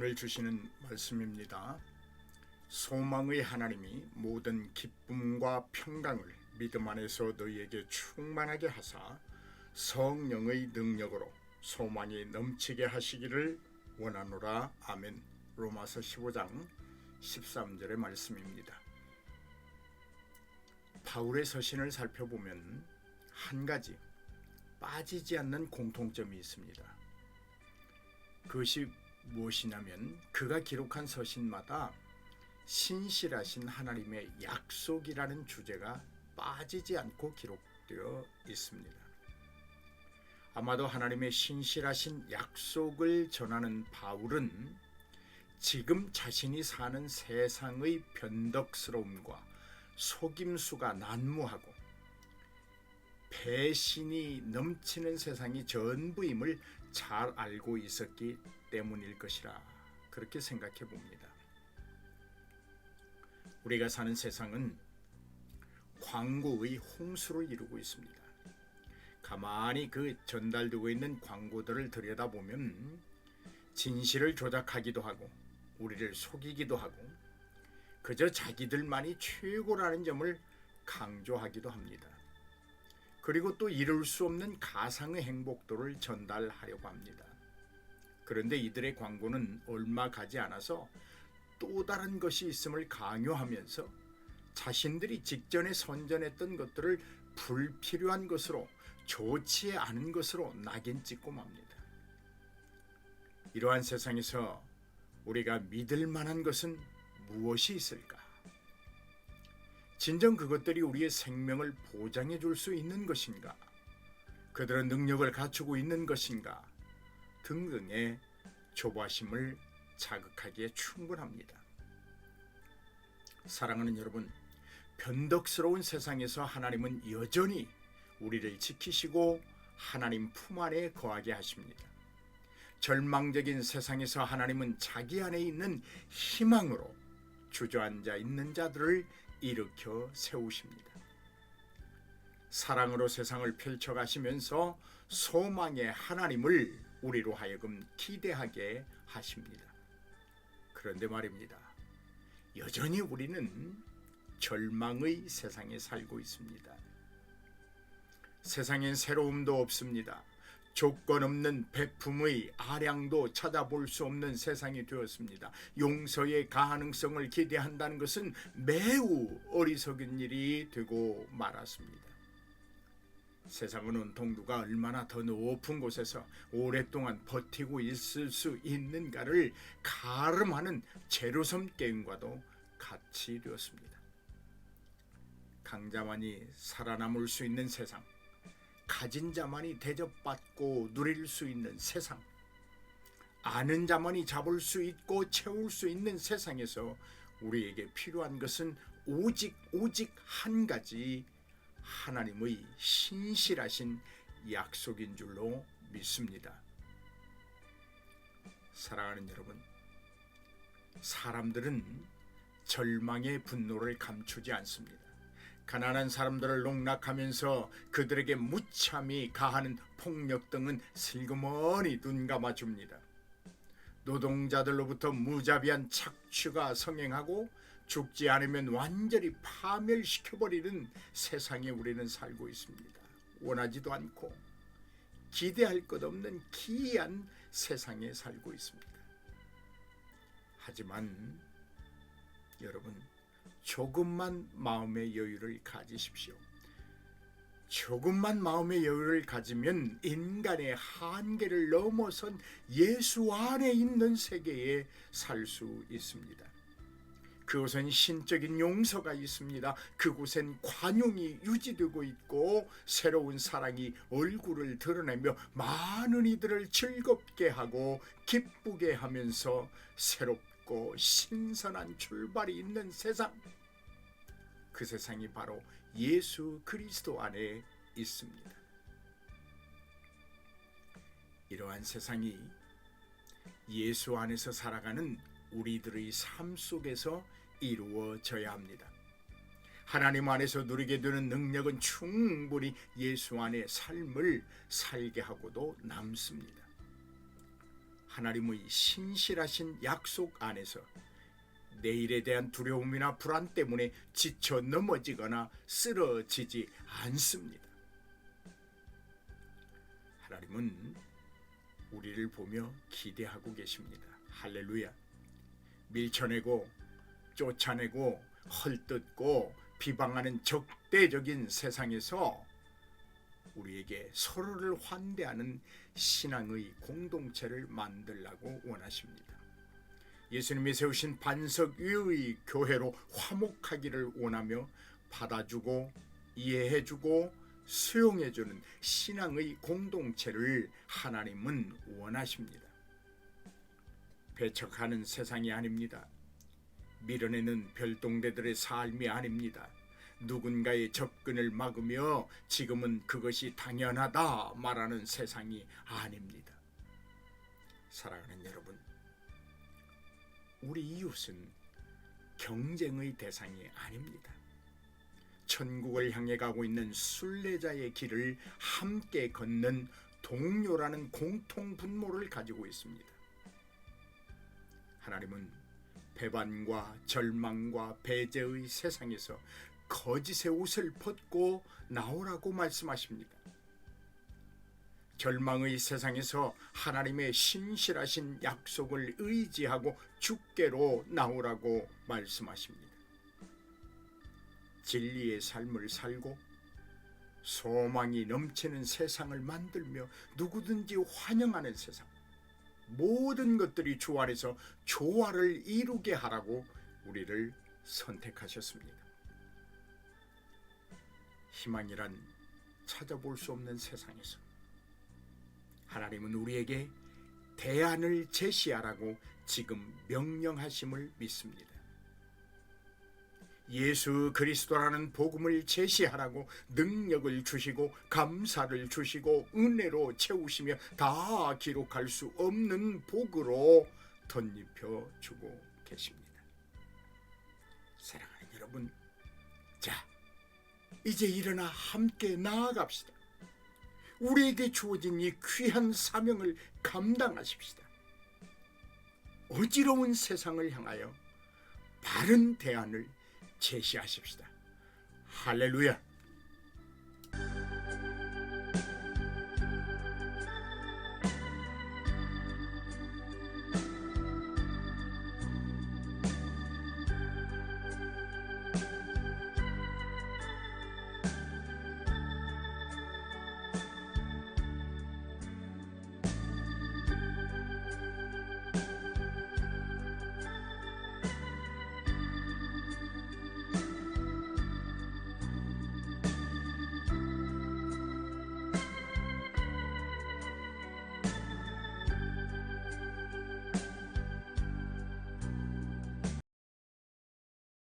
오늘 주시는 말씀입니다. 소망의 하나님이 모든 기쁨과 평강을 믿음 안에서 너희에게 충만하게 하사 성령의 능력으로 소망이 넘치게 하시기를 원하노라. 아멘. 로마서 15장 13절의 말씀입니다. 바울의 서신을 살펴보면 한 가지 빠지지 않는 공통점이 있습니다. 그것이 무엇이냐면 그가 기록한 서신마다 신실하신 하나님의 약속이라는 주제가 빠지지 않고 기록되어 있습니다. 아마도 하나님의 신실하신 약속을 전하는 바울은 지금 자신이 사는 세상의 변덕스러움과 속임수가 난무하고 배신이 넘치는 세상이 전부임을 잘 알고 있었기 때문일 것이라 그렇게 생각해 봅니다. 우리가 사는 세상은 광고의 홍수를 이루고 있습니다. 가만히 그 전달되고 있는 광고들을 들여다보면 진실을 조작하기도 하고 우리를 속이기도 하고 그저 자기들만이 최고라는 점을 강조하기도 합니다. 그리고 또 이룰 수 없는 가상의 행복도를 전달하려고 합니다. 그런데 이들의 광고는 얼마 가지 않아서 또 다른 것이 있음을 강요하면서 자신들이 직전에 선전했던 것들을 불필요한 것으로 좋지 않은 것으로 낙인 찍고 맙니다. 이러한 세상에서 우리가 믿을 만한 것은 무엇이 있을까? 진정 그것들이 우리의 생명을 보장해 줄 수 있는 것인가? 그들은 능력을 갖추고 있는 것인가? 등등의 조바심을 자극하기에 충분합니다. 사랑하는 여러분, 변덕스러운 세상에서 하나님은 여전히 우리를 지키시고 하나님 품 안에 거하게 하십니다. 절망적인 세상에서 하나님은 자기 안에 있는 희망으로 주저앉아 있는 자들을 일으켜 세우십니다. 사랑으로 세상을 펼쳐가시면서 소망의 하나님을 우리로 하여금 기대하게 하십니다. 그런데 말입니다. 여전히 우리는 절망의 세상에 살고 있습니다. 세상엔 새로움도 없습니다. 조건 없는 베품의 아량도 찾아볼 수 없는 세상이 되었습니다. 용서의 가능성을 기대한다는 것은 매우 어리석은 일이 되고 말았습니다. 세상은 온통 누가 얼마나 더 높은 곳에서 오랫동안 버티고 있을 수 있는가를 가름하는 제로섬 게임과도 같이 되었습니다. 강자만이 살아남을 수 있는 세상, 가진 자만이 대접받고 누릴 수 있는 세상, 아는 자만이 잡을 수 있고 채울 수 있는 세상에서 우리에게 필요한 것은 오직 한 가지 하나님의 신실하신 약속인 줄로 믿습니다. 사랑하는 여러분, 사람들은 절망의 분노를 감추지 않습니다. 가난한 사람들을 농락하면서 그들에게 무참히 가하는 폭력 등은 슬그머니 눈 감아줍니다. 노동자들로부터 무자비한 착취가 성행하고 죽지 않으면 완전히 파멸시켜버리는 세상에 우리는 살고 있습니다. 원하지도 않고 기대할 것 없는 기이한 세상에 살고 있습니다. 하지만 여러분, 조금만 마음의 여유를 가지십시오. 조금만 마음의 여유를 가지면 인간의 한계를 넘어선 예수 안에 있는 세계에 살 수 있습니다. 그곳엔 신적인 용서가 있습니다. 그곳엔 관용이 유지되고 있고 새로운 사랑이 얼굴을 드러내며 많은 이들을 즐겁게 하고 기쁘게 하면서 새롭고 신선한 출발이 있는 세상, 그 세상이 바로 예수 그리스도 안에 있습니다. 이러한 세상이 예수 안에서 살아가는 우리들의 삶 속에서 이루어져야 합니다. 하나님 안에서 누리게 되는 능력은 충분히 예수 안의 삶을 살게 하고도 남습니다. 하나님의 신실하신 약속 안에서 내일에 대한 두려움이나 불안 때문에 지쳐 넘어지거나 쓰러지지 않습니다. 하나님은 우리를 보며 기대하고 계십니다. 할렐루야. 밀쳐내고 쫓아내고 헐뜯고 비방하는 적대적인 세상에서 우리에게 서로를 환대하는 신앙의 공동체를 만들라고 원하십니다. 예수님이 세우신 반석 위의 교회로 화목하기를 원하며 받아주고 이해해주고 수용해주는 신앙의 공동체를 하나님은 원하십니다. 배척하는 세상이 아닙니다. 밀어내는 별동대들의 삶이 아닙니다. 누군가의 접근을 막으며 지금은 그것이 당연하다 말하는 세상이 아닙니다. 사랑하는 여러분, 우리 이웃은 경쟁의 대상이 아닙니다. 천국을 향해 가고 있는 순례자의 길을 함께 걷는 동료라는 공통 분모를 가지고 있습니다. 하나님은 배반과 절망과 배제의 세상에서 거짓의 옷을 벗고 나오라고 말씀하십니다. 절망의 세상에서 하나님의 신실하신 약속을 의지하고 주께로 나오라고 말씀하십니다. 진리의 삶을 살고 소망이 넘치는 세상을 만들며 누구든지 환영하는 세상, 모든 것들이 주 안에서 조화를 이루게 하라고 우리를 선택하셨습니다. 희망이란 찾아볼 수 없는 세상에서 하나님은 우리에게 대안을 제시하라고 지금 명령하심을 믿습니다. 예수 그리스도라는 복음을 제시하라고 능력을 주시고 감사를 주시고 은혜로 채우시며 다 기록할 수 없는 복으로 덧입혀 주고 계십니다. 사랑하는 여러분, 자, 이제 일어나 함께 나아갑시다. 우리에게 주어진 이 귀한 사명을 감당하십시다. 어지러운 세상을 향하여 바른 대안을 제시하십시다. 할렐루야.